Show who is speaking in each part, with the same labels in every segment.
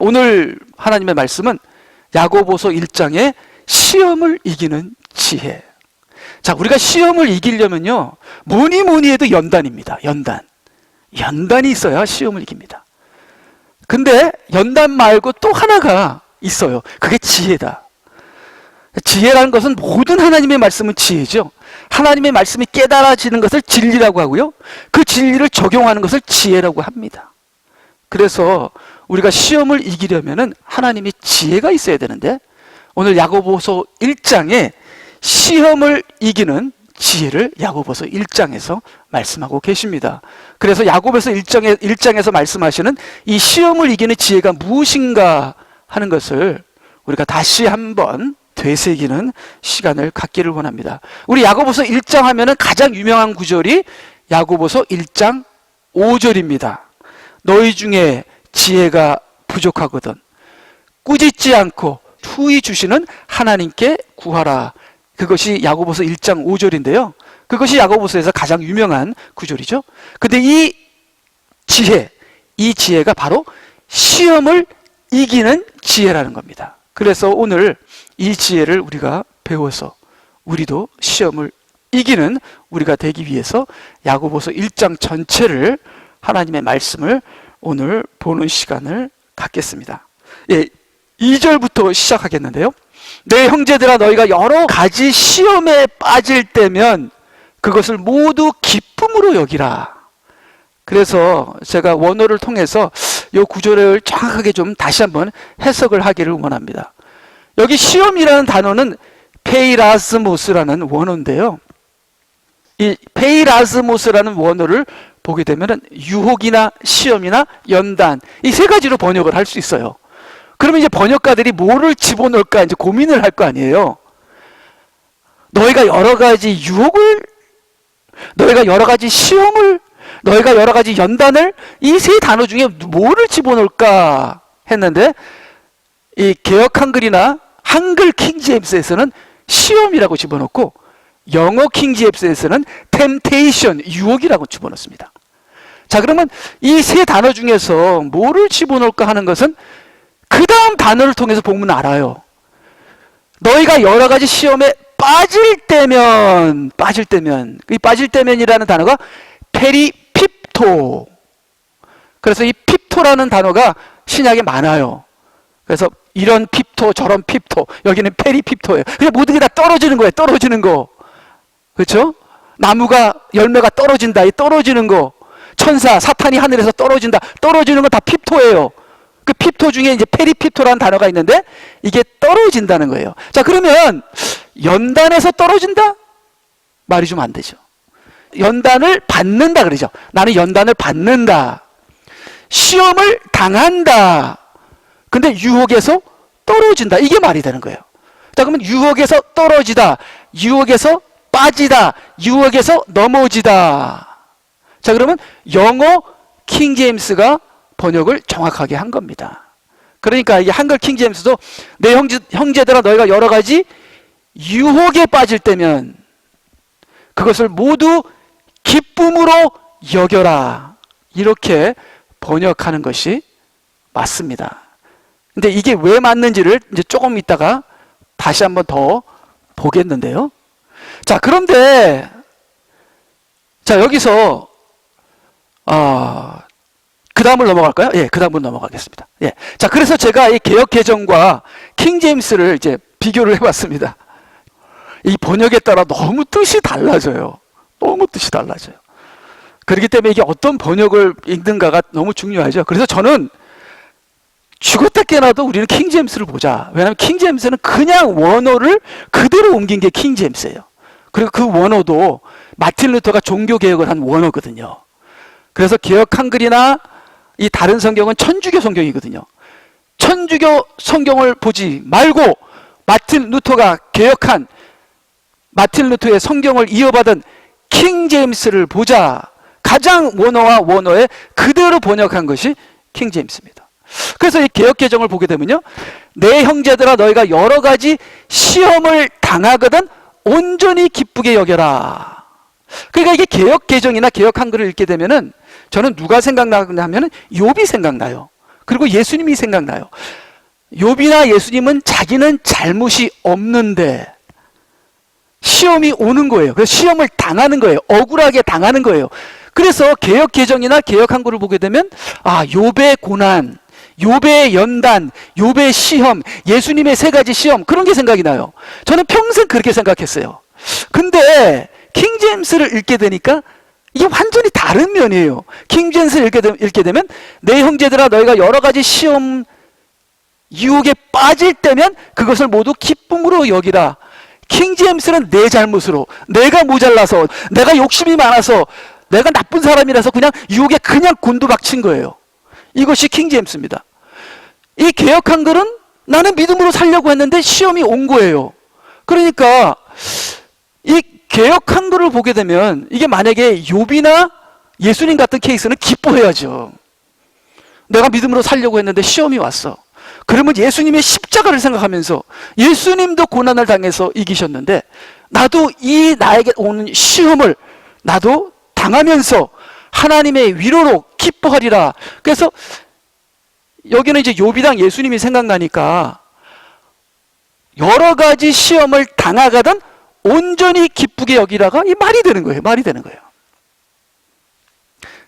Speaker 1: 오늘 하나님의 말씀은 야고보서 1장의 시험을 이기는 지혜. 자, 우리가 시험을 이기려면요, 뭐니 해도 연단입니다. 연단이 있어야 시험을 이깁니다. 근데 연단 말고 또 하나가 있어요. 그게 지혜다. 지혜라는 것은 모든 하나님의 말씀은 지혜죠. 하나님의 말씀이 깨달아지는 것을 진리라고 하고요, 그 진리를 적용하는 것을 지혜라고 합니다. 그래서 우리가 시험을 이기려면 하나님의 지혜가 있어야 되는데, 오늘 야고보서 1장에 시험을 이기는 지혜를 야고보서 1장에서 말씀하고 계십니다. 그래서 야고보서 1장에서 말씀하시는 이 시험을 이기는 지혜가 무엇인가 하는 것을 우리가 다시 한번 되새기는 시간을 갖기를 원합니다. 우리 야고보서 1장 하면은 가장 유명한 구절이 야고보서 1장 5절입니다. 너희 중에 지혜가 부족하거든 꾸짖지 않고 후히 주시는 하나님께 구하라. 그것이 야고보서 1장 5절인데요. 그것이 야고보서에서 가장 유명한 구절이죠. 근데 이 지혜가 바로 시험을 이기는 지혜라는 겁니다. 그래서 오늘 이 지혜를 우리가 배워서 우리도 시험을 이기는 우리가 되기 위해서 야고보서 1장 전체를, 하나님의 말씀을 오늘 보는 시간을 갖겠습니다. 2절부터 시작하겠는데요. 내 형제들아, 너희가 여러 가지 시험에 빠질 때면 그것을 모두 기쁨으로 여기라. 그래서 제가 원어를 통해서 이 구절을 정확하게 좀 다시 한번 해석을 하기를 원합니다. 여기 시험이라는 단어는 페이라스모스라는 원어인데요, 이 페이라스모스라는 원어를 보게 되면 유혹이나 시험이나 연단, 이 세 가지로 번역을 할 수 있어요. 그러면 이제 번역가들이 뭐를 집어넣을까 이제 고민을 할 거 아니에요. 너희가 여러 가지 유혹을, 너희가 여러 가지 시험을, 너희가 여러 가지 연단을, 이 세 단어 중에 뭐를 집어넣을까 했는데, 이 개역 한글이나 한글 킹제임스에서는 시험이라고 집어넣고, 영어 킹제임스에서는 temptation, 유혹이라고 집어넣습니다. 자, 그러면 이 세 단어 중에서 뭐를 집어넣을까 하는 것은 그 다음 단어를 통해서 보면 알아요. 너희가 여러 가지 시험에 빠질 때면, 이 빠질 때면이라는 단어가 페리핍토. 그래서 이 핍토라는 단어가 신약에 많아요. 그래서 이런 핍토, 저런 핍토, 여기는 페리핍토예요. 그냥 모든 게 다 떨어지는 거예요. 떨어지는 거. 그렇죠? 나무가, 열매가 떨어진다. 이 떨어지는 거. 천사, 사탄이 하늘에서 떨어진다. 떨어지는 건 다 핍토예요. 그 핍토 중에 이제 페리핍토라는 단어가 있는데, 이게 떨어진다는 거예요. 자, 그러면 연단에서 떨어진다? 말이 좀 안 되죠. 연단을 받는다 그러죠. 나는 연단을 받는다. 시험을 당한다. 근데 유혹에서 떨어진다. 이게 말이 되는 거예요. 자, 그러면 유혹에서 떨어지다, 유혹에서 빠지다, 유혹에서 넘어지다. 자, 그러면 영어 킹제임스가 번역을 정확하게 한 겁니다. 그러니까 이게 한글 킹제임스도 내 형제들아, 너희가 여러 가지 유혹에 빠질 때면 그것을 모두 기쁨으로 여겨라. 이렇게 번역하는 것이 맞습니다. 근데 이게 왜 맞는지를 이제 조금 있다가 다시 한번 더 보겠는데요. 자, 그런데 자, 여기서 그 다음을 넘어갈까요? 예, 그 다음으로 넘어가겠습니다. 예. 자, 그래서 제가 이 개역 개정과 킹제임스를 이제 비교를 해봤습니다. 이 번역에 따라 너무 뜻이 달라져요. 너무 뜻이 달라져요. 그렇기 때문에 이게 어떤 번역을 읽는가가 너무 중요하죠. 그래서 저는 죽었다 깨나도 우리는 킹제임스를 보자. 왜냐하면 킹제임스는 그냥 원어를 그대로 옮긴 게 킹제임스예요. 그리고 그 원어도 마틴 루터가 종교개혁을 한 원어거든요. 그래서 개역 한글이나 이 다른 성경은 천주교 성경이거든요. 천주교 성경을 보지 말고 마틴 루터가 개혁한, 마틴 루터의 성경을 이어받은 킹제임스를 보자. 가장 원어와 원어에 그대로 번역한 것이 킹제임스입니다. 그래서 이 개역 개정을 보게 되면요, 내 형제들아, 너희가 여러 가지 시험을 당하거든 온전히 기쁘게 여겨라. 그러니까 이게 개역 개정이나 개역 한글을 읽게 되면은 저는 누가 생각나냐면은 욥이 생각나요. 그리고 예수님이 생각나요. 욥이나 예수님은 자기는 잘못이 없는데 시험이 오는 거예요. 그래서 시험을 당하는 거예요. 억울하게 당하는 거예요. 그래서 개역 개정이나 개역 한글을 보게 되면 욥의 고난, 욥의 연단, 욥의 시험, 예수님의 세 가지 시험, 그런 게 생각이 나요. 저는 평생 그렇게 생각했어요. 근데 킹제임스를 읽게 되니까 이게 완전히 다른 면이에요. 킹제임스를 읽게 되면 내 형제들아 너희가 여러 가지 시험 유혹에 빠질 때면 그것을 모두 기쁨으로 여기라. 킹제임스는 내 잘못으로, 내가 모자라서, 내가 욕심이 많아서, 내가 나쁜 사람이라서 그냥 유혹에 그냥 곤두박친 거예요. 이것이 킹제임스입니다. 이 개역 한글은 나는 믿음으로 살려고 했는데 시험이 온 거예요. 그러니까 이 개역 한글을 보게 되면 이게 만약에 욥이나 예수님 같은 케이스는 기뻐해야죠. 내가 믿음으로 살려고 했는데 시험이 왔어. 그러면 예수님의 십자가를 생각하면서 예수님도 고난을 당해서 이기셨는데 나도 이 나에게 오는 시험을 나도 당하면서 하나님의 위로로 기뻐하리라. 그래서 여기는 이제 욥이랑 예수님이 생각나니까 여러 가지 시험을 당하거든 온전히 기쁘게 여기라가 이 말이 되는 거예요. 말이 되는 거예요.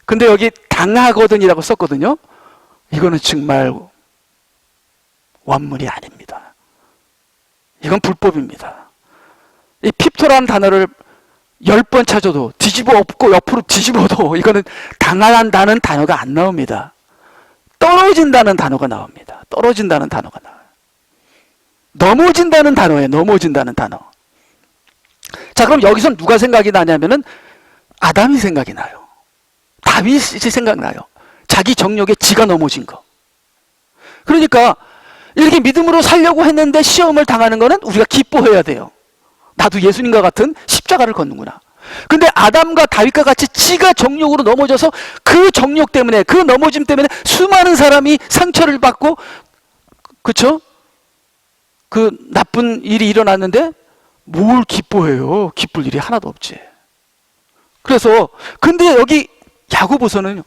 Speaker 1: 근데 여기 당하거든이라고 썼거든요. 이거는 정말 원문이 아닙니다. 이건 불법입니다. 이 핍토라는 단어를 10번 찾아도 뒤집어 엎고 옆으로 뒤집어도 이거는 당한다는 단어가 안 나옵니다. 떨어진다는 단어가 나옵니다. 떨어진다는 단어가 나와요. 넘어진다는 단어예요. 넘어진다는 단어. 자, 그럼 여기서 누가 생각이 나냐면은 아담이 생각이 나요. 다윗이 생각나요. 자기 정욕에 지가 넘어진 거. 그러니까 이렇게 믿음으로 살려고 했는데 시험을 당하는 거는 우리가 기뻐해야 돼요. 나도 예수님과 같은 십자가를 걷는구나. 근데 아담과 다윗과 같이 지가 정욕으로 넘어져서 그 정욕 때문에, 그 넘어짐 때문에 수많은 사람이 상처를 받고, 그쵸? 그 나쁜 일이 일어났는데 뭘 기뻐해요? 기쁠 일이 하나도 없지. 그래서 근데 여기 야고보서는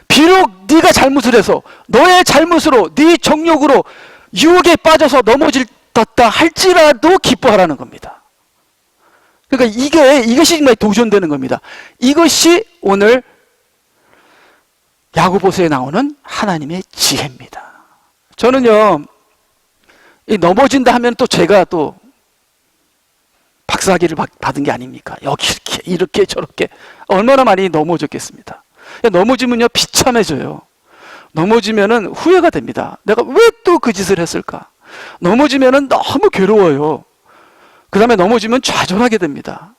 Speaker 1: 비록 네가 잘못을 해서 너의 잘못으로 네 정욕으로 유혹에 빠져서 넘어졌다 할지라도 기뻐하라는 겁니다. 그러니까 이것이 정말 도전되는 겁니다. 이것이 오늘 야고보서에 나오는 하나님의 지혜입니다. 저는요, 이 넘어진다 하면 또 제가 또 박사학위를 받은 게 아닙니까? 여기 이렇게 저렇게 얼마나 많이 넘어졌겠습니다. 넘어지면요 비참해져요. 넘어지면은 후회가 됩니다. 내가 왜 또 그 짓을 했을까? 넘어지면은 너무 괴로워요. 그 다음에 넘어지면 좌절하게 됩니다.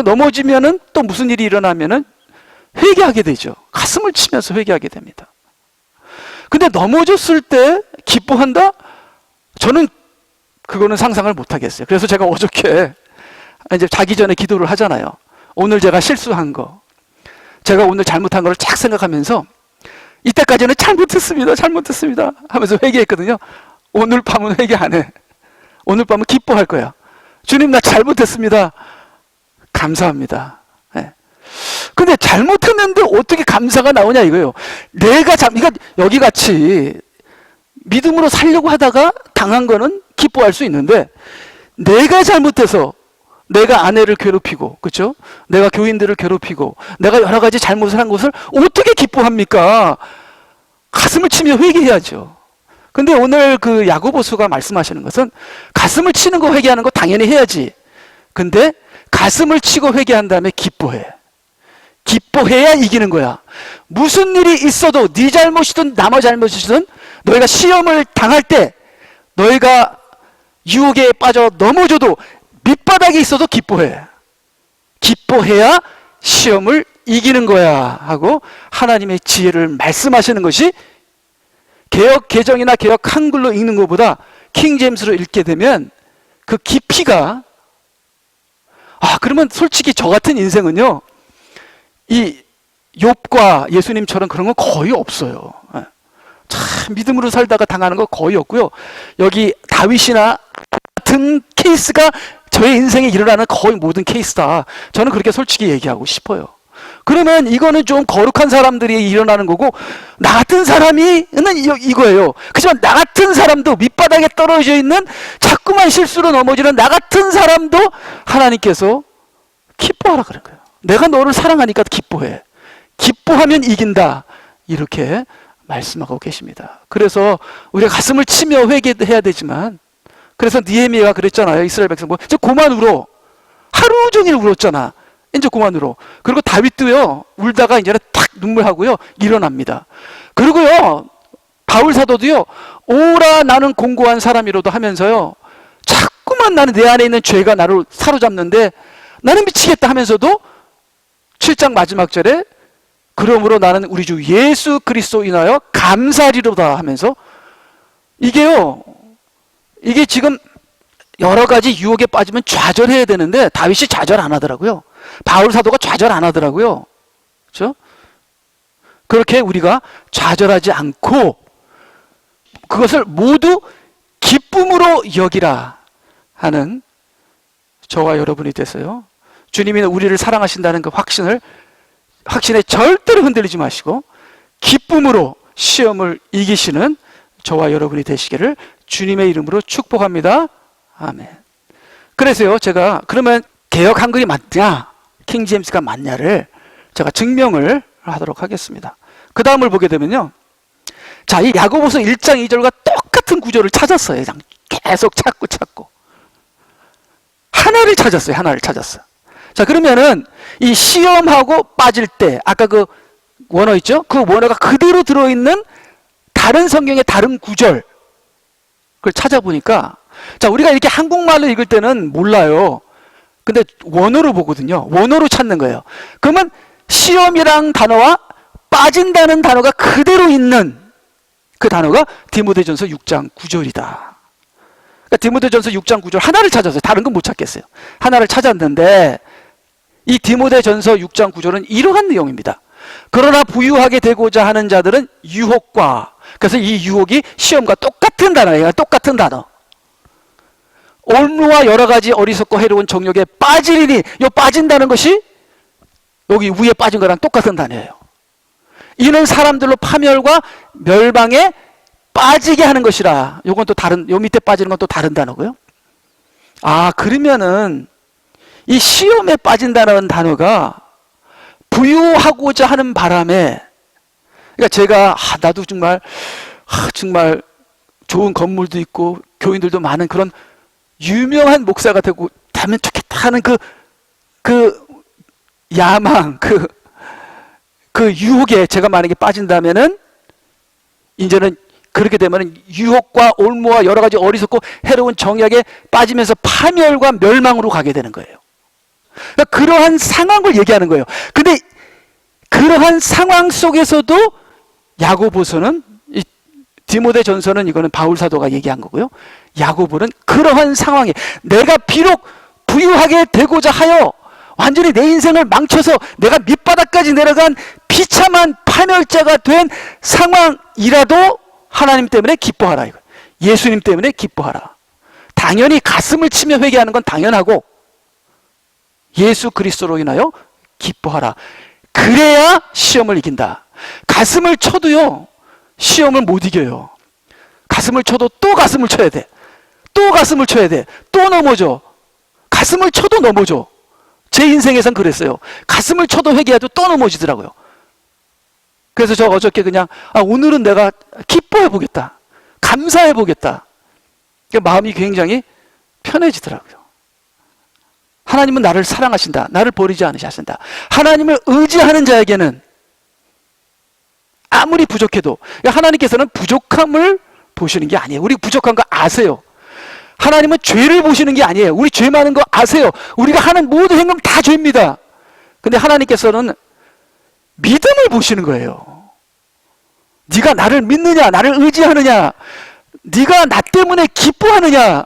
Speaker 1: 넘어지면은 또 무슨 일이 일어나면은 회개하게 되죠. 가슴을 치면서 회개하게 됩니다. 근데 넘어졌을 때 기뻐한다? 저는 그거는 상상을 못 하겠어요. 그래서 제가 어저께 이제 자기 전에 기도를 하잖아요. 오늘 제가 실수한 거, 제가 오늘 잘못한 걸 쫙 생각하면서 이때까지는 잘못했습니다 하면서 회개했거든요. 오늘 밤은 회개 안 해. 오늘 밤은 기뻐할 거야. 주님, 나 잘못했습니다. 감사합니다. 네. 근데 잘못했는데 어떻게 감사가 나오냐 이거예요. 그러니까 여기 같이 믿음으로 살려고 하다가 당한 거는 기뻐할 수 있는데, 내가 잘못해서 내가 아내를 괴롭히고, 그렇죠? 내가 교인들을 괴롭히고, 내가 여러 가지 잘못을 한 것을 어떻게 기뻐합니까? 가슴을 치며 회개해야죠. 근데 오늘 그 야고보서가 말씀하시는 것은 가슴을 치는 거 회개하는 거 당연히 해야지. 근데 가슴을 치고 회개한 다음에 기뻐해. 기뻐해야 이기는 거야. 무슨 일이 있어도 네 잘못이든 남의 잘못이든 너희가 시험을 당할 때 너희가 유혹에 빠져 넘어져도 밑바닥에 있어도 기뻐해. 기뻐해야 시험을 이기는 거야 하고 하나님의 지혜를 말씀하시는 것이 개역 개정이나 개역 한글로 읽는 것보다 킹제임스로 읽게 되면 그 깊이가, 그러면 솔직히 저 같은 인생은요, 이 욥과 예수님처럼 그런 건 거의 없어요. 참 믿음으로 살다가 당하는 거 거의 없고요. 여기 다윗이나 같은 케이스가 저의 인생에 일어나는 거의 모든 케이스다. 저는 그렇게 솔직히 얘기하고 싶어요. 그러면 이거는 좀 거룩한 사람들이 일어나는 거고, 나 같은 사람이는 이거예요. 그렇지만 나 같은 사람도, 밑바닥에 떨어져 있는 자꾸만 실수로 넘어지는 나 같은 사람도 하나님께서 기뻐하라 그런 거예요. 내가 너를 사랑하니까 기뻐해. 기뻐하면 이긴다. 이렇게 말씀하고 계십니다. 그래서 우리가 가슴을 치며 회개해야 되지만, 그래서 느헤미야가 그랬잖아요. 이스라엘 백성 뭐 이제 그만 울어. 하루 종일 울었잖아. 이제 그만 울어. 그리고 다윗도요, 울다가 이제는 탁 눈물하고요, 일어납니다. 그리고요, 바울 사도도요, 오라 나는 공고한 사람이로도 하면서요, 자꾸만 나는 내 안에 있는 죄가 나를 사로잡는데 나는 미치겠다 하면서도 7장 마지막 절에 그러므로 나는 우리 주 예수 그리스도 인하여 감사리로다 하면서, 이게 지금 여러 가지 유혹에 빠지면 좌절해야 되는데 다윗이 좌절 안 하더라고요. 바울 사도가 좌절 안 하더라고요. 그렇죠? 그렇게 우리가 좌절하지 않고 그것을 모두 기쁨으로 여기라 하는 저와 여러분이 됐어요. 주님이 우리를 사랑하신다는 그 확신에 절대로 흔들리지 마시고 기쁨으로 시험을 이기시는 저와 여러분이 되시기를 주님의 이름으로 축복합니다. 아멘. 그래서요, 제가 그러면 개역 한글이 맞냐, 킹 제임스가 맞냐를 제가 증명을 하도록 하겠습니다. 그 다음을 보게 되면요, 자, 이 야고보서 1장 2절과 똑같은 구절을 찾았어요. 계속 찾고 하나를 찾았어요. 자, 그러면은 이 시험하고 빠질 때 아까 그 원어 있죠? 그 원어가 그대로 들어있는 다른 성경의 다른 구절, 그걸 찾아보니까, 자, 우리가 이렇게 한국말로 읽을 때는 몰라요. 근데 원어로 보거든요. 원어로 찾는 거예요. 그러면 시험이랑 단어와 빠진다는 단어가 그대로 있는 그 단어가 디모데전서 6장 9절이다. 그러니까 디모데전서 6장 9절 하나를 찾았어요. 다른 건 못 찾겠어요. 하나를 찾았는데 이 디모데전서 6장 9절은 이러한 내용입니다. 그러나 부유하게 되고자 하는 자들은 유혹과, 그래서 이 유혹이 시험과 똑같은 단어예요. 똑같은 단어. 올무와 여러 가지 어리석고 해로운 정욕에 빠지리니, 이 빠진다는 것이 여기 위에 빠진 거랑 똑같은 단어예요. 이는 사람들로 파멸과 멸망에 빠지게 하는 것이라. 요건 또 다른, 요 밑에 빠지는 건 또 다른 단어고요. 아, 그러면은 이 시험에 빠진다는 단어가 부유하고자 하는 바람에, 그러니까 제가 나도 정말 좋은 건물도 있고 교인들도 많은 그런 유명한 목사가 되면 좋겠다 하는 그 야망, 그 유혹에 제가 만약에 빠진다면은, 이제는 그렇게 되면은 유혹과 올무와 여러 가지 어리석고 해로운 정약에 빠지면서 파멸과 멸망으로 가게 되는 거예요. 그러니까 그러한 상황을 얘기하는 거예요. 근데 그러한 상황 속에서도 야고보서는, 이 디모데전서는 이거는 바울 사도가 얘기한 거고요. 야고보는 그러한 상황에 내가 비록 부유하게 되고자 하여 완전히 내 인생을 망쳐서 내가 밑바닥까지 내려간 비참한 파멸자가 된 상황이라도 하나님 때문에 기뻐하라. 이거. 예수님 때문에 기뻐하라. 당연히 가슴을 치며 회개하는 건 당연하고 예수 그리스도로 인하여 기뻐하라. 그래야 시험을 이긴다. 가슴을 쳐도요, 시험을 못 이겨요. 가슴을 쳐도 또 가슴을 쳐야 돼. 또 가슴을 쳐야 돼. 또 넘어져. 가슴을 쳐도 넘어져. 제 인생에선 그랬어요. 가슴을 쳐도 회개해도 또 넘어지더라고요. 그래서 저 어저께 그냥 오늘은 내가 기뻐해 보겠다. 감사해 보겠다. 마음이 굉장히 편해지더라고요. 하나님은 나를 사랑하신다. 나를 버리지 않으신다. 하나님을 의지하는 자에게는 아무리 부족해도, 하나님께서는 부족함을 보시는 게 아니에요. 우리 부족한 거 아세요. 하나님은 죄를 보시는 게 아니에요. 우리 죄 많은 거 아세요. 우리가 하는 모든 행동 다 죄입니다. 근데 하나님께서는 믿음을 보시는 거예요. 네가 나를 믿느냐, 나를 의지하느냐, 네가 나 때문에 기뻐하느냐,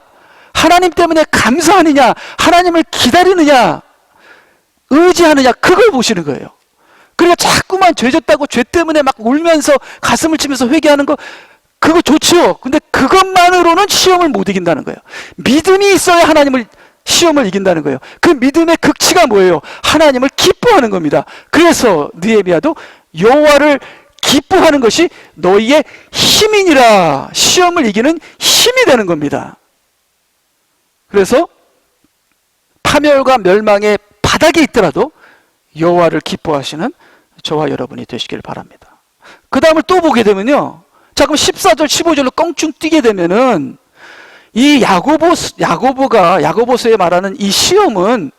Speaker 1: 하나님 때문에 감사하느냐, 하나님을 기다리느냐, 의지하느냐, 그걸 보시는 거예요. 그러니까 자꾸만 죄졌다고 죄 때문에 막 울면서 가슴을 치면서 회개하는 거, 그거 좋지요. 근데 그것만으로는 시험을 못 이긴다는 거예요. 믿음이 있어야 하나님을 시험을 이긴다는 거예요. 그 믿음의 극치가 뭐예요? 하나님을 기뻐하는 겁니다. 그래서 느헤미야도 여호와를 기뻐하는 것이 너희의 힘이니라. 시험을 이기는 힘이 되는 겁니다. 그래서 파멸과 멸망의 바닥에 있더라도 여호와를 기뻐하시는 저와 여러분이 되시길 바랍니다. 그 다음을 또 보게 되면요, 자 그럼 14절 15절로 껑충 뛰게 되면은 이 야고보서에 말하는 이 시험은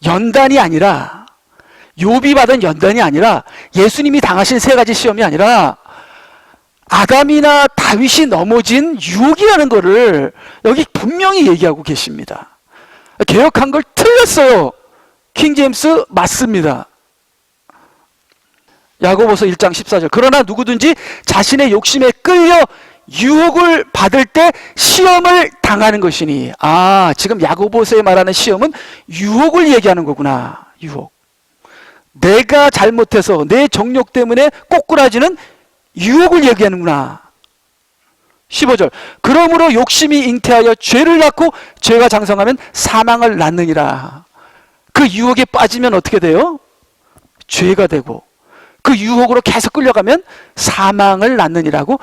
Speaker 1: 연단이 아니라, 욥이 받은 연단이 아니라, 예수님이 당하신 세 가지 시험이 아니라 아담이나 다윗이 넘어진 유혹이라는 것을 여기 분명히 얘기하고 계십니다. 개역한 걸 틀렸어요. 킹제임스 맞습니다. 야고보서 1장 14절 그러나 누구든지 자신의 욕심에 끌려 유혹을 받을 때 시험을 당하는 것이니. 아, 지금 야고보서에 말하는 시험은 유혹을 얘기하는 거구나. 유혹. 내가 잘못해서 내 정욕 때문에 꼬꾸라지는 유혹을 얘기하는구나. 15절 그러므로 욕심이 잉태하여 죄를 낳고 죄가 장성하면 사망을 낳느니라. 그 유혹에 빠지면 어떻게 돼요? 죄가 되고, 그 유혹으로 계속 끌려가면 사망을 낳느니라고.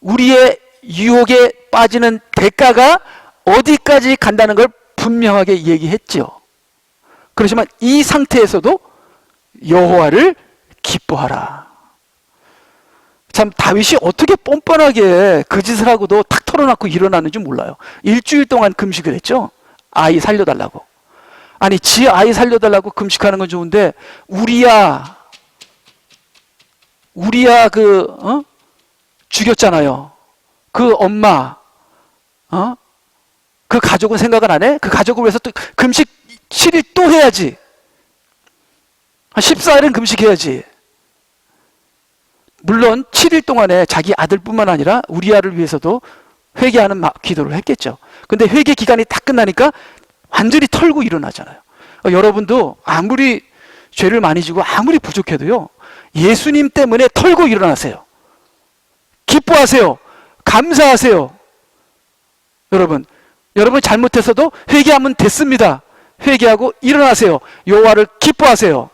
Speaker 1: 우리의 유혹에 빠지는 대가가 어디까지 간다는 걸 분명하게 얘기했죠. 그렇지만 이 상태에서도 여호와를 기뻐하라. 참 다윗이 어떻게 뻔뻔하게 그 짓을 하고도 탁 털어놓고 일어나는지 몰라요. 일주일 동안 금식을 했죠. 아이 살려달라고. 아니 지 아이 살려달라고 금식하는 건 좋은데 우리야 죽였잖아요. 그 엄마, 그 가족은 생각을 안 해? 그 가족을 위해서 또 금식 7일 또 해야지. 14일은 금식해야지. 물론 7일 동안에 자기 아들뿐만 아니라 우리아를 위해서도 회개하는 기도를 했겠죠. 근데 회개 기간이 다 끝나니까 완전히 털고 일어나잖아요. 여러분도 아무리 죄를 많이 지고 아무리 부족해도요, 예수님 때문에 털고 일어나세요. 기뻐하세요. 감사하세요. 여러분 잘못해서도 회개하면 됐습니다. 회개하고 일어나세요. 여호와를 기뻐하세요.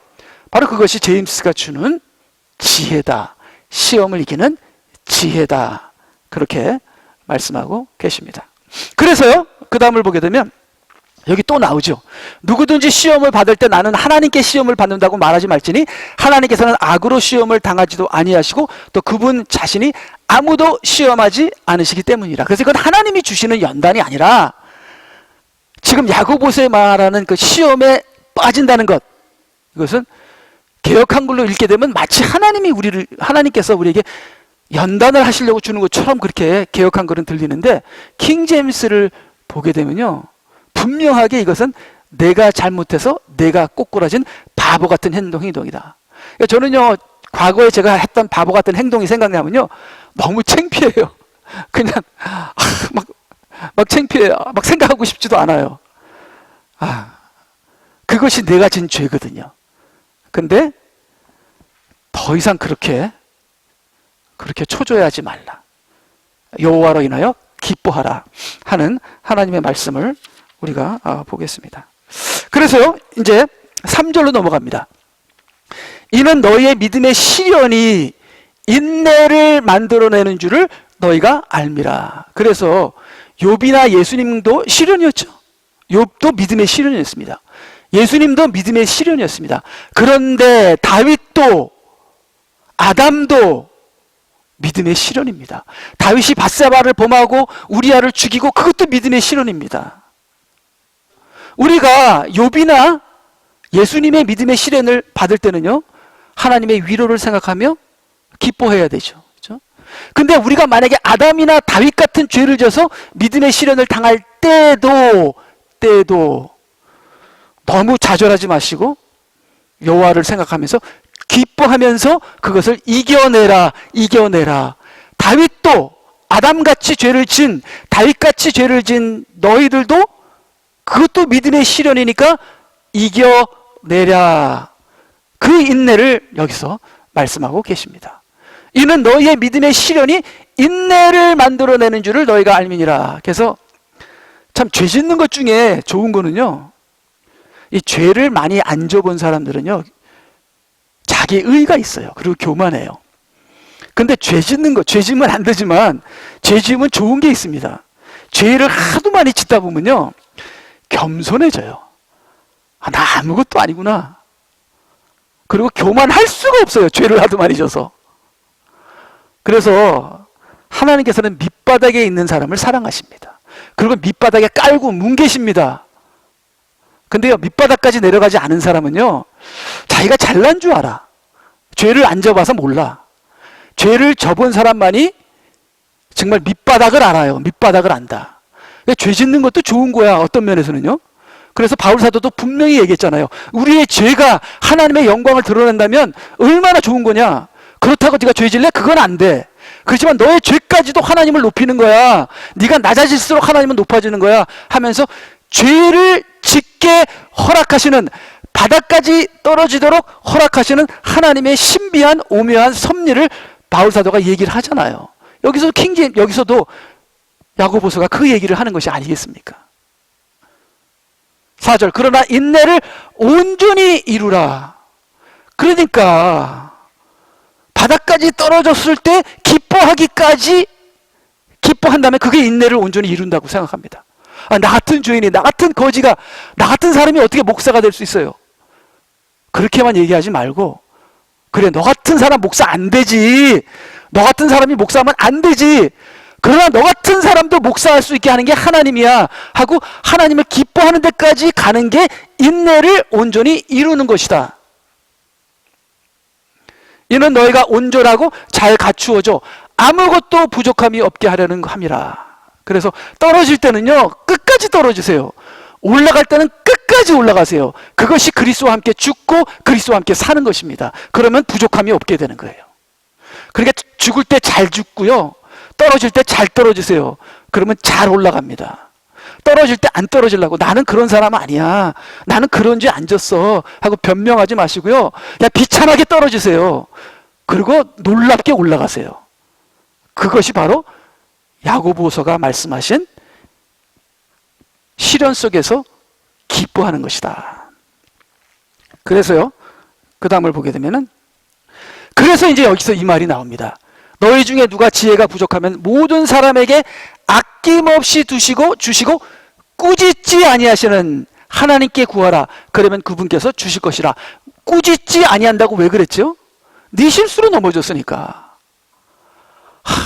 Speaker 1: 바로 그것이 제임스가 주는 지혜다. 시험을 이기는 지혜다. 그렇게 말씀하고 계십니다. 그래서요, 그 다음을 보게 되면 여기 또 나오죠. 누구든지 시험을 받을 때 나는 하나님께 시험을 받는다고 말하지 말지니 하나님께서는 악으로 시험을 당하지도 아니하시고 또 그분 자신이 아무도 시험하지 않으시기 때문이라. 그래서 이건 하나님이 주시는 연단이 아니라 지금 야고보서에 말하는 그 시험에 빠진다는 것, 이것은 개역한 걸로 읽게 되면 마치 하나님께서 우리에게 연단을 하시려고 주는 것처럼 그렇게 개역한 글은 들리는데, 킹제임스를 보게 되면요, 분명하게 이것은 내가 잘못해서 내가 꼬꾸라진 바보 같은 행동이다. 그러니까 저는요, 과거에 제가 했던 바보 같은 행동이 생각나면요, 너무 창피해요. 그냥 막 창피해요. 막 생각하고 싶지도 않아요. 그것이 내가 진 죄거든요. 근데 더 이상 그렇게 초조해하지 말라. 여호와로 인하여 기뻐하라 하는 하나님의 말씀을 우리가 보겠습니다. 그래서요, 이제 3절로 넘어갑니다. 이는 너희의 믿음의 시련이 인내를 만들어내는 줄을 너희가 알미라. 그래서 욥이나 예수님도 시련이었죠. 욥도 믿음의 시련이었습니다. 예수님도 믿음의 시련이었습니다. 그런데 다윗도 아담도 믿음의 시련입니다. 다윗이 밧세바를 범하고 우리아를 죽이고 그것도 믿음의 시련입니다. 우리가 욥이나 예수님의 믿음의 시련을 받을 때는요, 하나님의 위로를 생각하며 기뻐해야 되죠. 그렇죠? 근데 우리가 만약에 아담이나 다윗 같은 죄를 져서 믿음의 시련을 당할 때도 너무 좌절하지 마시고 여호와를 생각하면서 기뻐하면서 그것을 이겨내라. 다윗도 아담같이 죄를 진, 다윗같이 죄를 진 너희들도 그것도 믿음의 시련이니까 이겨내라. 그 인내를 여기서 말씀하고 계십니다. 이는 너희의 믿음의 시련이 인내를 만들어내는 줄을 너희가 알미니라. 그래서 참 죄 짓는 것 중에 좋은 거는요, 이 죄를 많이 안 져본 사람들은요, 자기 의가 있어요. 그리고 교만해요. 근데 죄 짓는 거, 죄 지으면 안 되지만 죄 지으면 좋은 게 있습니다. 죄를 하도 많이 짓다 보면요, 겸손해져요. 아, 나 아무것도 아니구나. 그리고 교만할 수가 없어요. 죄를 하도 많이 져서. 그래서 하나님께서는 밑바닥에 있는 사람을 사랑하십니다. 그리고 밑바닥에 깔고 뭉개십니다. 근데요, 밑바닥까지 내려가지 않은 사람은요, 자기가 잘난 줄 알아. 죄를 안 져봐서 몰라. 죄를 져본 사람만이 정말 밑바닥을 알아요. 밑바닥을 안다. 죄 짓는 것도 좋은 거야, 어떤 면에서는요. 그래서 바울 사도도 분명히 얘기했잖아요. 우리의 죄가 하나님의 영광을 드러낸다면 얼마나 좋은 거냐. 그렇다고 네가 죄 질래? 그건 안 돼. 그렇지만 너의 죄까지도 하나님을 높이는 거야. 네가 낮아질수록 하나님은 높아지는 거야 하면서 죄를 짓게 허락하시는, 바닥까지 떨어지도록 허락하시는 하나님의 신비한 오묘한 섭리를 바울 사도가 얘기를 하잖아요. 여기서 여기서도 야고보서가 그 얘기를 하는 것이 아니겠습니까? 4절, 그러나 인내를 온전히 이루라. 그러니까 바닥까지 떨어졌을 때 기뻐한다면 그게 인내를 온전히 이룬다고 생각합니다. 아, 나 같은 죄인이, 나 같은 거지가, 나 같은 사람이 어떻게 목사가 될 수 있어요? 그렇게만 얘기하지 말고, 그래, 너 같은 사람 목사 안 되지. 너 같은 사람이 목사하면 안 되지. 그러나 너 같은 사람도 목사할 수 있게 하는 게 하나님이야 하고 하나님을 기뻐하는 데까지 가는 게 인내를 온전히 이루는 것이다. 이는 너희가 온전하고 잘 갖추어져 아무것도 부족함이 없게 하려는 함이라. 그래서 떨어질 때는요, 끝까지 떨어지세요. 올라갈 때는 끝까지 올라가세요. 그것이 그리스도와 함께 죽고 그리스도와 함께 사는 것입니다. 그러면 부족함이 없게 되는 거예요. 그러니까 죽을 때 잘 죽고요, 떨어질 때 잘 떨어지세요. 그러면 잘 올라갑니다. 떨어질 때 안 떨어지려고 나는 그런 사람 아니야, 나는 그런 죄 안 졌어 하고 변명하지 마시고요, 그냥 비참하게 떨어지세요. 그리고 놀랍게 올라가세요. 그것이 바로 야고보서가 말씀하신 시련 속에서 기뻐하는 것이다. 그래서요, 그 다음을 보게 되면은, 그래서 이제 여기서 이 말이 나옵니다. 너희 중에 누가 지혜가 부족하면 모든 사람에게 아낌없이 주시고 꾸짖지 아니하시는 하나님께 구하라. 그러면 그분께서 주실 것이라. 꾸짖지 아니한다고 왜 그랬죠? 네 실수로 넘어졌으니까.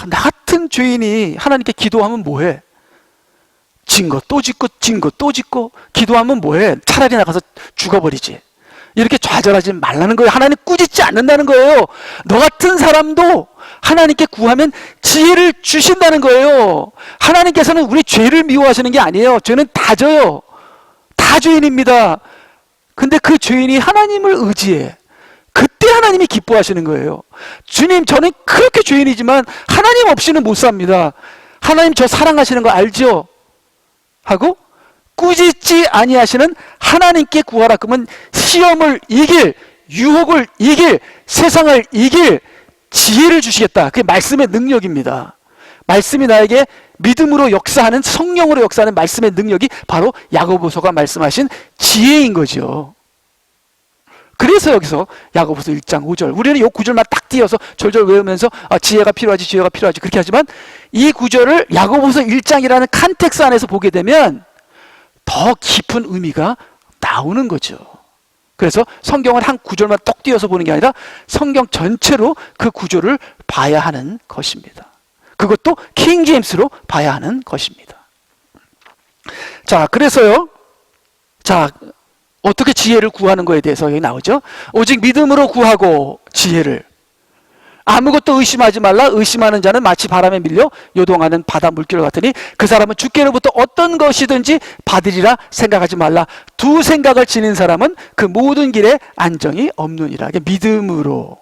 Speaker 1: 나 같은 죄인이 하나님께 기도하면 뭐해? 진 거 또 짓고 진 거 또 짓고 기도하면 뭐해? 차라리 나가서 죽어버리지. 이렇게 좌절하지 말라는 거예요. 하나님 꾸짖지 않는다는 거예요. 너 같은 사람도 하나님께 구하면 지혜를 주신다는 거예요. 하나님께서는 우리 죄를 미워하시는 게 아니에요. 죄는 다 져요. 다 죄인입니다. 근데 그 죄인이 하나님을 의지해. 그때 하나님이 기뻐하시는 거예요. 주님, 저는 그렇게 죄인이지만 하나님 없이는 못 삽니다. 하나님 저 사랑하시는 거 알죠? 하고 꾸짖지 아니하시는 하나님께 구하라. 그러면 시험을 이길, 유혹을 이길, 세상을 이길 지혜를 주시겠다. 그게 말씀의 능력입니다. 말씀이 나에게 믿음으로 역사하는, 성령으로 역사하는 말씀의 능력이 바로 야고보서가 말씀하신 지혜인 거죠. 그래서 여기서 야고보서 1장 5절, 우리는 이 구절만 딱 띄어서 절절 외우면서 지혜가 필요하지 그렇게 하지만, 이 구절을 야고보서 1장이라는 컨텍스트 안에서 보게 되면 더 깊은 의미가 나오는 거죠. 그래서 성경을 한 구절만 똑 띄어서 보는 게 아니라 성경 전체로 그 구절을 봐야 하는 것입니다. 그것도 킹 제임스로 봐야 하는 것입니다. 자, 그래서요, 자, 어떻게 지혜를 구하는 거에 대해서 여기 나오죠. 오직 믿음으로 구하고 지혜를. 아무것도 의심하지 말라. 의심하는 자는 마치 바람에 밀려 요동하는 바다 물결 같으니 그 사람은 주께로부터 어떤 것이든지 받으리라 생각하지 말라. 두 생각을 지닌 사람은 그 모든 길에 안정이 없느니라. 믿음으로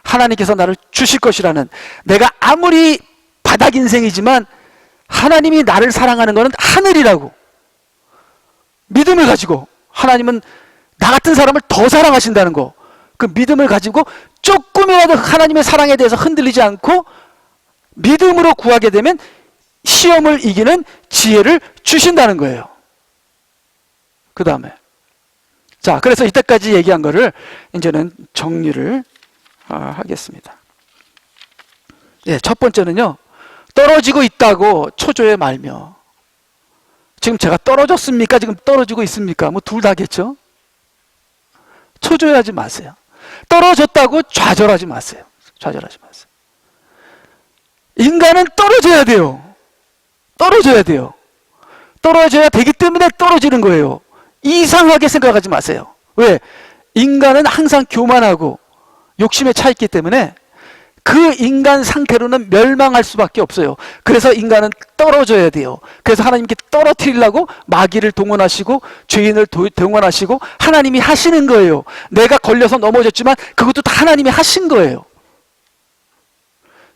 Speaker 1: 하나님께서 나를 주실 것이라는, 내가 아무리 바닥 인생이지만 하나님이 나를 사랑하는 것은 하늘이라고 믿음을 가지고, 하나님은 나 같은 사람을 더 사랑하신다는 거, 그 믿음을 가지고 조금이라도 하나님의 사랑에 대해서 흔들리지 않고 믿음으로 구하게 되면 시험을 이기는 지혜를 주신다는 거예요. 그 다음에 자, 그래서 이때까지 얘기한 거를 이제는 정리를 하겠습니다. 예, 첫 번째는요, 떨어지고 있다고 초조해 말며. 지금 제가 떨어졌습니까? 지금 떨어지고 있습니까? 뭐 둘 다겠죠? 초조해하지 마세요. 떨어졌다고 좌절하지 마세요. 좌절하지 마세요. 인간은 떨어져야 돼요. 떨어져야 돼요. 떨어져야 되기 때문에 떨어지는 거예요. 이상하게 생각하지 마세요. 왜? 인간은 항상 교만하고 욕심에 차 있기 때문에 그 인간 상태로는 멸망할 수밖에 없어요. 그래서 인간은 떨어져야 돼요. 그래서 하나님께 떨어뜨리려고 마귀를 동원하시고 죄인을 동원하시고 하나님이 하시는 거예요. 내가 걸려서 넘어졌지만 그것도 다 하나님이 하신 거예요.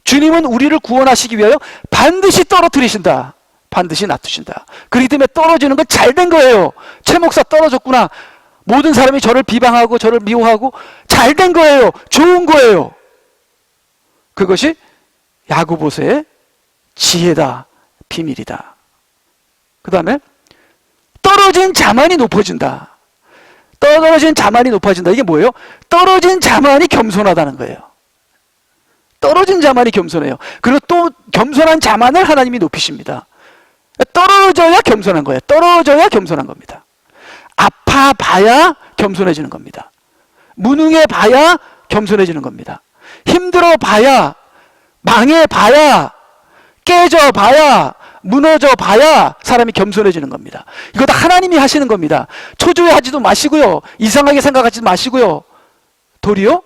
Speaker 1: 주님은 우리를 구원하시기 위하여 반드시 떨어뜨리신다. 반드시 놔두신다. 그렇기 때문에 떨어지는 건 잘된 거예요. 최 목사 떨어졌구나. 모든 사람이 저를 비방하고 저를 미워하고 잘된 거예요. 좋은 거예요. 그것이 야고보서의 지혜다. 비밀이다. 그 다음에 떨어진 자만이 높아진다. 떨어진 자만이 높아진다. 이게 뭐예요? 떨어진 자만이 겸손하다는 거예요. 떨어진 자만이 겸손해요. 그리고 또 겸손한 자만을 하나님이 높이십니다. 떨어져야 겸손한 거예요. 떨어져야 겸손한 겁니다. 아파봐야 겸손해지는 겁니다. 무능해봐야 겸손해지는 겁니다. 힘들어봐야, 망해봐야, 깨져봐야, 무너져봐야 사람이 겸손해지는 겁니다. 이거 다 하나님이 하시는 겁니다. 초조해하지도 마시고요. 이상하게 생각하지 마시고요. 도리어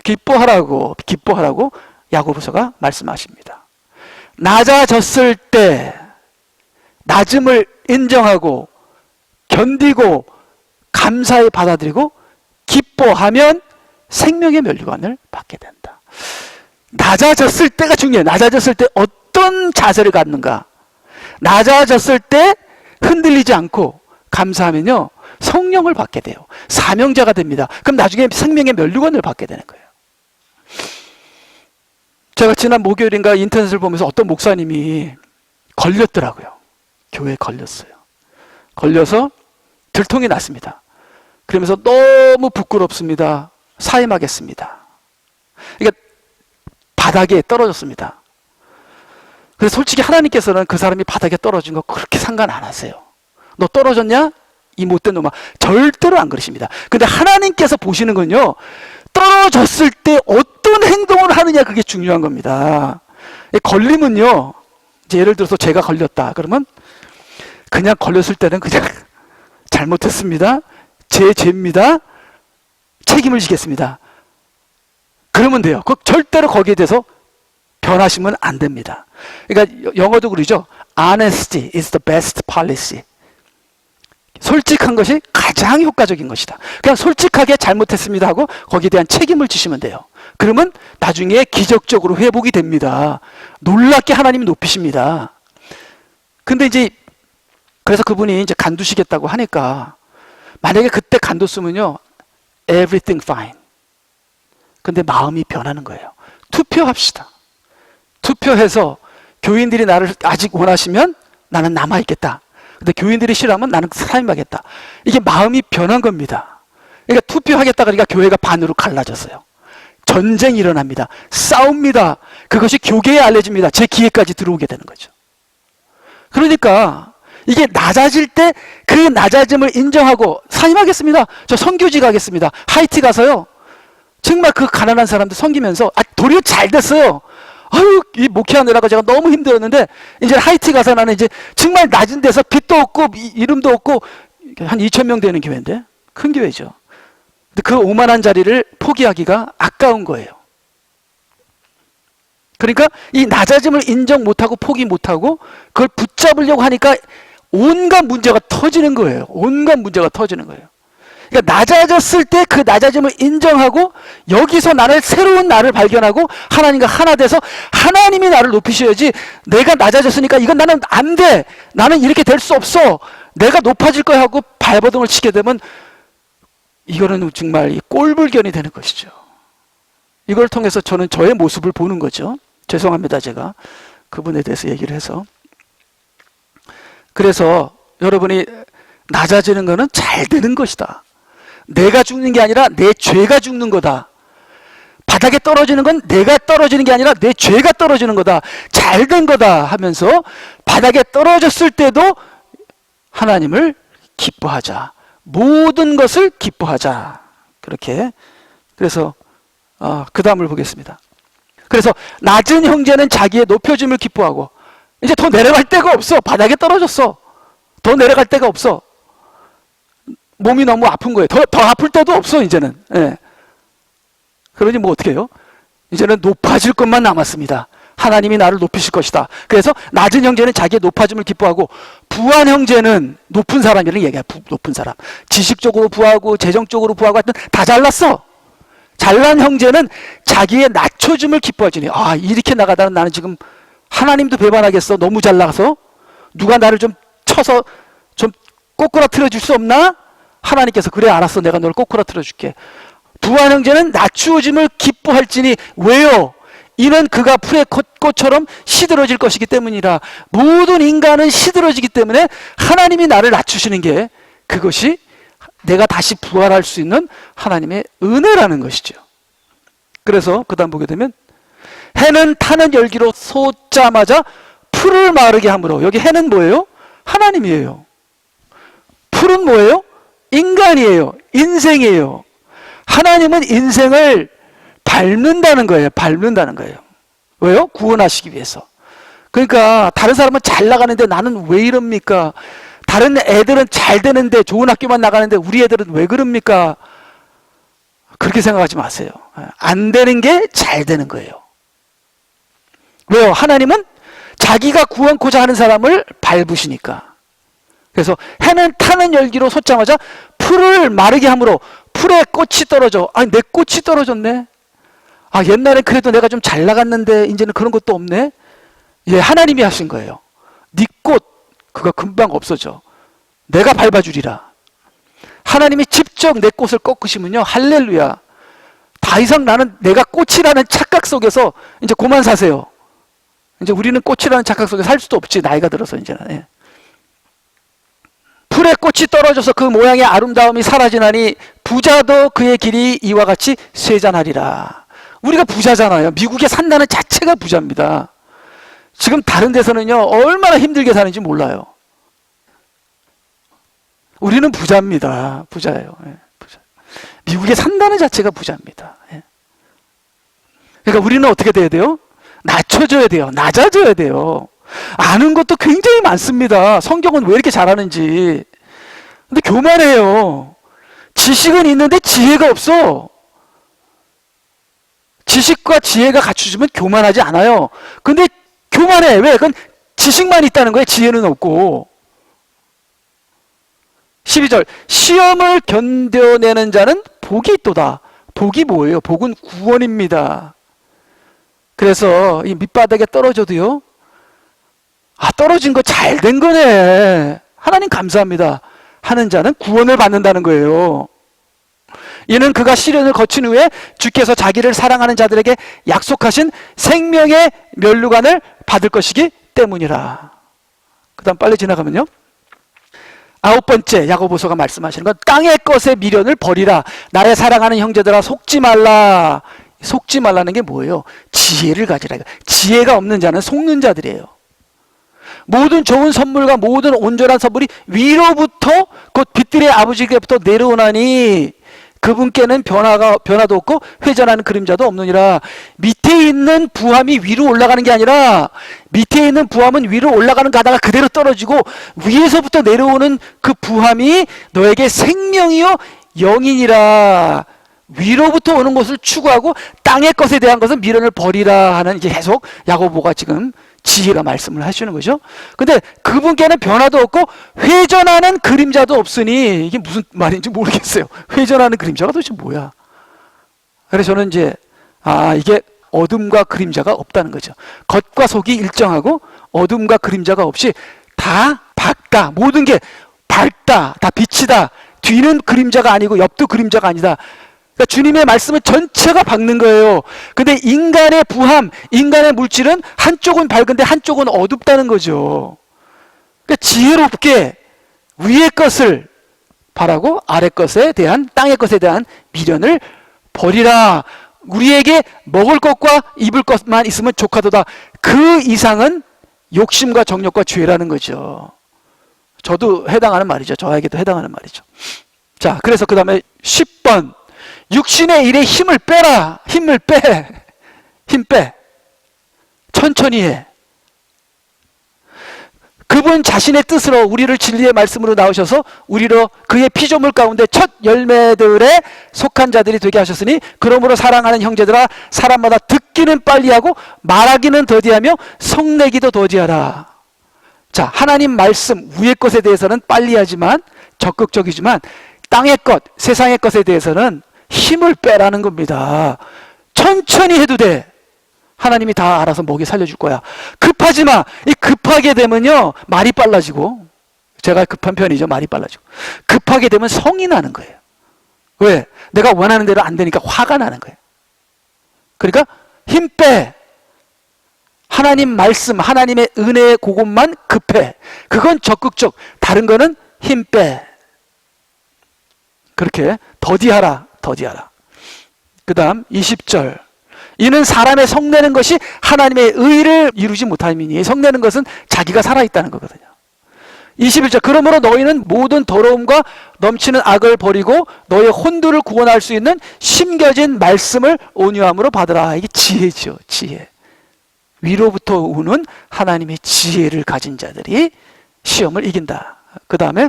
Speaker 1: 기뻐하라고 야고보서가 말씀하십니다. 낮아졌을 때 낮음을 인정하고 견디고 감사히 받아들이고 기뻐하면 생명의 면류관을 받게 된다. 낮아졌을 때가 중요해요. 낮아졌을 때 어떤 자세를 갖는가. 낮아졌을 때 흔들리지 않고 감사하면요 성령을 받게 돼요. 사명자가 됩니다. 그럼 나중에 생명의 면류관을 받게 되는 거예요. 제가 지난 목요일인가 인터넷을 보면서 어떤 목사님이 걸렸더라고요. 교회에 걸렸어요. 걸려서 들통이 났습니다. 그러면서 너무 부끄럽습니다. 사임하겠습니다. 그러니까 바닥에 떨어졌습니다. 그래서 솔직히 하나님께서는 그 사람이 바닥에 떨어진 거 그렇게 상관 안 하세요. 너 떨어졌냐? 이 못된 놈아. 절대로 안 그러십니다. 근데 하나님께서 보시는 건요, 떨어졌을 때 어떤 행동을 하느냐, 그게 중요한 겁니다. 걸리면요, 이제 예를 들어서 제가 걸렸다 그러면 그냥 걸렸을 때는 그냥 잘못했습니다, 제 죄입니다, 책임을 지겠습니다, 그러면 돼요. 절대로 거기에 대해서 변하시면 안 됩니다. 그러니까 영어도 그러죠. Honesty is the best policy. 솔직한 것이 가장 효과적인 것이다. 그냥 솔직하게 잘못했습니다 하고 거기에 대한 책임을 지시면 돼요. 그러면 나중에 기적적으로 회복이 됩니다. 놀랍게 하나님이 높이십니다. 근데 이제 그래서 그분이 이제 간두시겠다고 하니까 만약에 그때 간뒀으면요, everything fine. 근데 마음이 변하는 거예요. 투표합시다. 투표해서 교인들이 나를 아직 원하시면 나는 남아있겠다. 근데 교인들이 싫어하면 나는 사임하겠다. 이게 마음이 변한 겁니다. 그러니까 투표하겠다 그러니까 교회가 반으로 갈라졌어요. 전쟁이 일어납니다. 싸웁니다. 그것이 교계에 알려집니다. 제 귀에까지 들어오게 되는 거죠. 그러니까 이게 낮아질 때 그 낮아짐을 인정하고 사임하겠습니다. 저 선교지 가겠습니다. 하이티 가서요, 정말 그 가난한 사람들 섬기면서 도리어 잘 됐어요. 아유, 이 목회하느라고 제가 너무 힘들었는데 이제 하이티 가서 나는 이제 정말 낮은 데서 빛도 없고 이름도 없고 한 2,000명 되는 교회인데 큰 교회죠. 근데 그 오만한 자리를 포기하기가 아까운 거예요. 그러니까 이 낮아짐을 인정 못하고 포기 못하고 그걸 붙잡으려고 하니까 온갖 문제가 터지는 거예요. 온갖 문제가 터지는 거예요. 그러니까 낮아졌을 때 그 낮아짐을 인정하고 여기서 나를, 새로운 나를 발견하고 하나님과 하나 돼서 하나님이 나를 높이셔야지, 내가 낮아졌으니까 이건 나는 안 돼, 나는 이렇게 될 수 없어, 내가 높아질 거야 하고 발버둥을 치게 되면 이거는 정말 꼴불견이 되는 것이죠. 이걸 통해서 저는 저의 모습을 보는 거죠. 죄송합니다, 제가 그분에 대해서 얘기를 해서. 그래서 여러분이 낮아지는 것은 잘 되는 것이다. 내가 죽는 게 아니라 내 죄가 죽는 거다. 바닥에 떨어지는 건 내가 떨어지는 게 아니라 내 죄가 떨어지는 거다. 잘 된 거다 하면서 바닥에 떨어졌을 때도 하나님을 기뻐하자. 모든 것을 기뻐하자. 그렇게. 그래서 그 다음을 보겠습니다. 그래서 낮은 형제는 자기의 높여짐을 기뻐하고, 이제 더 내려갈 데가 없어. 바닥에 떨어졌어. 더 내려갈 데가 없어. 몸이 너무 아픈 거예요. 더 아플 데도 없어 이제는. 예. 그러니 뭐 어떻게 해요? 이제는 높아질 것만 남았습니다. 하나님이 나를 높이실 것이다. 그래서 낮은 형제는 자기의 높아짐을 기뻐하고, 부한 형제는 높은 사람이라는 얘기야. 높은 사람. 지식적으로 부하고 재정적으로 부하고 하여튼 다 잘났어. 잘난 형제는 자기의 낮춰짐을 기뻐하지니, 이렇게 나가다가 나는 지금 하나님도 배반하겠어. 너무 잘 나가서. 누가 나를 좀 쳐서 좀 꼬꾸라뜨려 줄 수 없나? 하나님께서 그래 알았어. 내가 널 꼬꾸라뜨려 줄게. 부한 형제는 낮추어짐을 기뻐할지니, 왜요? 이는 그가 풀의 꽃처럼 시들어질 것이기 때문이라. 모든 인간은 시들어지기 때문에 하나님이 나를 낮추시는 게, 그것이 내가 다시 부활할 수 있는 하나님의 은혜라는 것이죠. 그래서 그 다음 보게 되면, 해는 타는 열기로 솟자마자 풀을 마르게 함으로. 여기 해는 뭐예요? 하나님이에요. 풀은 뭐예요? 인간이에요. 인생이에요. 하나님은 인생을 밟는다는 거예요. 밟는다는 거예요. 왜요? 구원하시기 위해서. 그러니까 다른 사람은 잘 나가는데 나는 왜 이럽니까? 다른 애들은 잘 되는데, 좋은 학교만 나가는데 우리 애들은 왜 그럽니까? 그렇게 생각하지 마세요. 안 되는 게 잘 되는 거예요. 왜요? 하나님은 자기가 구원코자 하는 사람을 밟으시니까. 그래서 해는 타는 열기로 솟자마자 풀을 마르게 함으로. 풀에 꽃이 떨어져. 내 꽃이 떨어졌네. 옛날엔 그래도 내가 좀 잘 나갔는데 이제는 그런 것도 없네. 예, 하나님이 하신 거예요. 네 꽃, 그거 금방 없어져. 내가 밟아주리라. 하나님이 직접 내 꽃을 꺾으시면요, 할렐루야. 더 이상 나는 내가 꽃이라는 착각 속에서 이제 그만 사세요. 이제 우리는 꽃이라는 착각 속에 살 수도 없지. 나이가 들어서 이제는. 예. 풀에 꽃이 떨어져서 그 모양의 아름다움이 사라지나니 부자도 그의 길이 이와 같이 쇠잔하리라. 우리가 부자잖아요. 미국에 산다는 자체가 부자입니다. 지금 다른 데서는요, 얼마나 힘들게 사는지 몰라요. 우리는 부자입니다. 부자예요. 예, 부자. 미국에 산다는 자체가 부자입니다. 예. 그러니까 우리는 어떻게 돼야 돼요? 낮춰져야 돼요. 낮아져야 돼요. 아는 것도 굉장히 많습니다. 성경은 왜 이렇게 잘하는지. 근데 교만해요. 지식은 있는데 지혜가 없어. 지식과 지혜가 갖추지면 교만하지 않아요. 근데 교만해. 왜? 그건 지식만 있다는 거예요. 지혜는 없고. 12절, 시험을 견뎌내는 자는 복이 있도다. 복이 뭐예요? 복은 구원입니다. 그래서 이 밑바닥에 떨어져도요, 떨어진 거 잘 된 거네, 하나님 감사합니다 하는 자는 구원을 받는다는 거예요. 이는 그가 시련을 거친 후에 주께서 자기를 사랑하는 자들에게 약속하신 생명의 면류관을 받을 것이기 때문이라. 그 다음 빨리 지나가면요, 9번째 야고보서가 말씀하시는 건 땅의 것의 미련을 버리라. 나의 사랑하는 형제들아, 속지 말라. 속지 말라는 게 뭐예요? 지혜를 가지라. 지혜가 없는 자는 속는 자들이에요. 모든 좋은 선물과 모든 온전한 선물이 위로부터 곧 빛들의 아버지께부터 내려오나니 그분께는 변화도 없고 회전하는 그림자도 없느니라. 밑에 있는 부함이 위로 올라가는 게 아니라, 밑에 있는 부함은 위로 올라가는 가다가 그대로 떨어지고, 위에서부터 내려오는 그 부함이 너에게 생명이요 영이니라. 위로부터 오는 것을 추구하고 땅의 것에 대한 것은 미련을 버리라 하는, 이제 계속 야고보가 지금 지혜가 말씀을 하시는 거죠. 근데 그분께는 변화도 없고 회전하는 그림자도 없으니, 이게 무슨 말인지 모르겠어요. 회전하는 그림자가 도대체 뭐야? 그래서 저는 이제 이게 어둠과 그림자가 없다는 거죠. 겉과 속이 일정하고 어둠과 그림자가 없이 다 밝다. 모든 게 밝다. 다 빛이다. 뒤는 그림자가 아니고 옆도 그림자가 아니다. 그러니까 주님의 말씀은 전체가 밝는 거예요. 근데 인간의 부함, 인간의 물질은 한쪽은 밝은데 한쪽은 어둡다는 거죠. 그러니까 지혜롭게 위의 것을 바라고 아래 것에 대한, 땅의 것에 대한 미련을 버리라. 우리에게 먹을 것과 입을 것만 있으면 족하도다. 그 이상은 욕심과 정욕과 죄라는 거죠. 저도 해당하는 말이죠. 저에게도 해당하는 말이죠. 자, 그래서 그 다음에 10번. 육신의 일에 힘을 빼라. 힘을 빼. 힘 빼. 천천히 해. 그분 자신의 뜻으로 우리를 진리의 말씀으로 나오셔서 우리로 그의 피조물 가운데 첫 열매들에 속한 자들이 되게 하셨으니 그러므로 사랑하는 형제들아 사람마다 듣기는 빨리 하고 말하기는 더디하며 성내기도 더디하라. 자, 하나님 말씀 위의 것에 대해서는 빨리 하지만 적극적이지만 땅의 것, 세상의 것에 대해서는 힘을 빼라는 겁니다. 천천히 해도 돼. 하나님이 다 알아서 먹이 살려줄 거야. 급하지 마. 이 급하게 되면요 말이 빨라지고, 제가 급한 편이죠. 말이 빨라지고. 급하게 되면 성이 나는 거예요. 왜? 내가 원하는 대로 안 되니까 화가 나는 거예요. 그러니까 힘 빼. 하나님 말씀, 하나님의 은혜의 그것만 급해. 그건 적극적. 다른 거는 힘 빼. 그렇게 더디하라. 더디하라. 그 다음 20절. 이는 사람의 성내는 것이 하나님의 의를 이루지 못함이니, 성내는 것은 자기가 살아있다는 거거든요. 21절. 그러므로 너희는 모든 더러움과 넘치는 악을 버리고 너희의 혼두를 구원할 수 있는 심겨진 말씀을 온유함으로 받으라. 이게 지혜죠. 지혜. 위로부터 오는 하나님의 지혜를 가진 자들이 시험을 이긴다. 그 다음에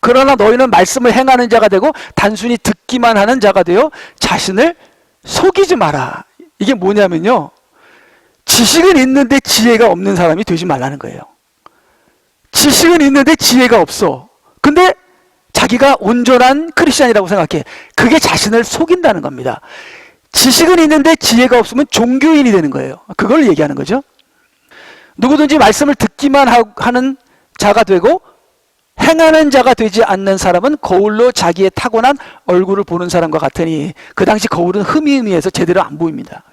Speaker 1: 그러나 너희는 말씀을 행하는 자가 되고 단순히 듣기만 하는 자가 되어 자신을 속이지 마라. 이게 뭐냐면요, 지식은 있는데 지혜가 없는 사람이 되지 말라는 거예요. 지식은 있는데 지혜가 없어. 근데 자기가 온전한 크리스찬이라고 생각해. 그게 자신을 속인다는 겁니다. 지식은 있는데 지혜가 없으면 종교인이 되는 거예요. 그걸 얘기하는 거죠. 누구든지 말씀을 듣기만 하는 자가 되고 행하는 자가 되지 않는 사람은 거울로 자기의 타고난 얼굴을 보는 사람과 같으니, 그 당시 거울은 흐미흐미해서 제대로 안 보입니다.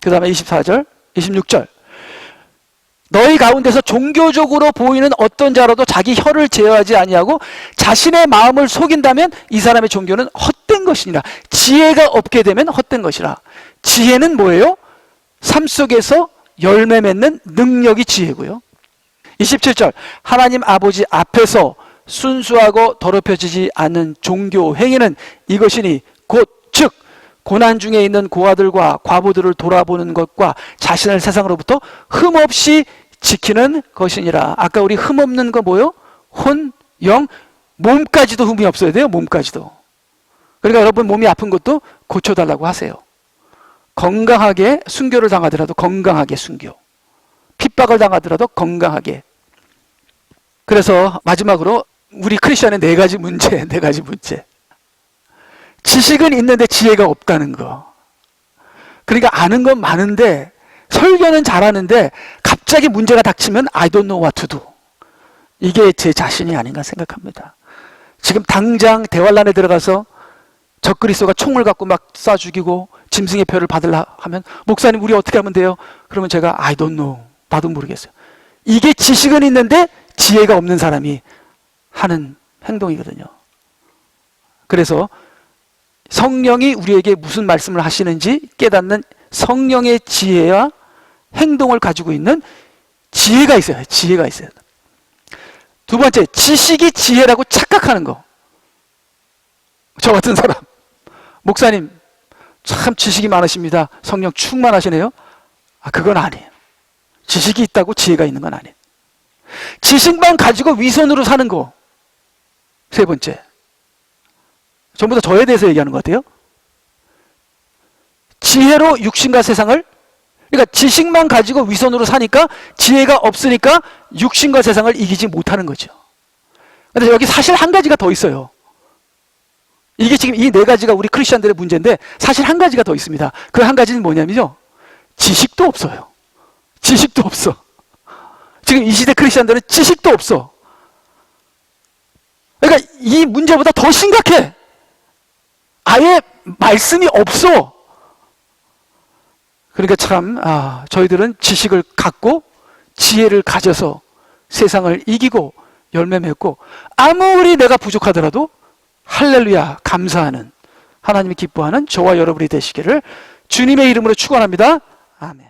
Speaker 1: 그 다음에 24절, 26절. 너희 가운데서 종교적으로 보이는 어떤 자라도 자기 혀를 제어하지 아니하고 자신의 마음을 속인다면 이 사람의 종교는 헛된 것이니라. 지혜가 없게 되면 헛된 것이라. 지혜는 뭐예요? 삶 속에서 열매 맺는 능력이 지혜고요. 27절. 하나님 아버지 앞에서 순수하고 더럽혀지지 않는 종교 행위는 이것이니 즉 고난 중에 있는 고아들과 과부들을 돌아보는 것과 자신을 세상으로부터 흠없이 지키는 것이니라. 아까 우리 흠없는 거 뭐요? 혼, 영, 몸까지도 흠이 없어야 돼요. 몸까지도. 그러니까 여러분 몸이 아픈 것도 고쳐달라고 하세요. 건강하게 순교를 당하더라도 건강하게 순교, 핍박을 당하더라도 건강하게. 그래서 마지막으로 우리 크리스천의 네 가지 문제. 지식은 있는데 지혜가 없다는 거. 그러니까 아는 건 많은데 설교는 잘하는데 갑자기 문제가 닥치면 I don't know what to do. 이게 제 자신이 아닌가 생각합니다. 지금 당장 대환란에 들어가서 적그리스도가 총을 갖고 막 쏴 죽이고 짐승의 표를 받으려 하면 목사님 우리 어떻게 하면 돼요? 그러면 제가 I don't know. 나도 모르겠어요. 이게 지식은 있는데 지혜가 없는 사람이 하는 행동이거든요. 그래서 성령이 우리에게 무슨 말씀을 하시는지 깨닫는 성령의 지혜와 행동을 가지고 있는 지혜가 있어요. 지혜가 있어요. 두 번째, 지식이 지혜라고 착각하는 거. 저 같은 사람, 목사님 참 지식이 많으십니다. 성령 충만하시네요. 그건 아니에요. 지식이 있다고 지혜가 있는 건 아니에요. 지식만 가지고 위선으로 사는 거. 세 번째, 전부 다 저에 대해서 얘기하는 것 같아요. 지혜로 육신과 세상을, 그러니까 지식만 가지고 위선으로 사니까 지혜가 없으니까 육신과 세상을 이기지 못하는 거죠. 근데 여기 사실 한 가지가 더 있어요. 이게 지금 이 네 가지가 우리 크리스천들의 문제인데 사실 한 가지가 더 있습니다. 그 한 가지는 뭐냐면요, 지식도 없어요. 지식도 없어. 지금 이 시대 크리스천들은 지식도 없어. 그러니까 이 문제보다 더 심각해. 아예 말씀이 없어. 그러니까 참 저희들은 지식을 갖고 지혜를 가져서 세상을 이기고 열매 맺고 아무리 내가 부족하더라도 할렐루야 감사하는 하나님이 기뻐하는 저와 여러분이 되시기를 주님의 이름으로 축원합니다. 아멘.